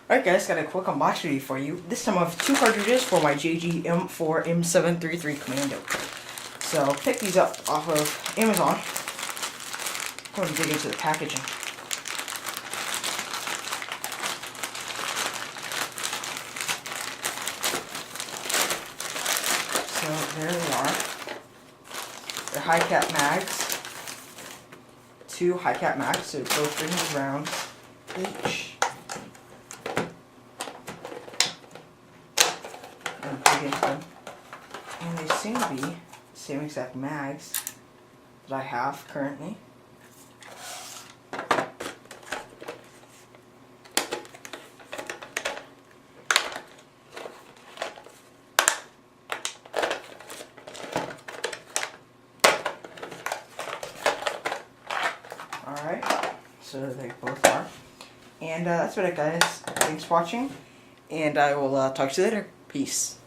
Alright guys, got a quick unboxing for you. This time I have 2 cartridges for my JG M4 M733 Commando. So pick these up off of Amazon. I'm going to dig into the packaging. So there they are. They're high cap mags. 2 high cap mags, so both rings round each. And dig into them. And they seem to be the same exact mags that I have currently. Alright, so they both are. And that's about it, guys. Thanks for watching, and I will talk to you later. Peace.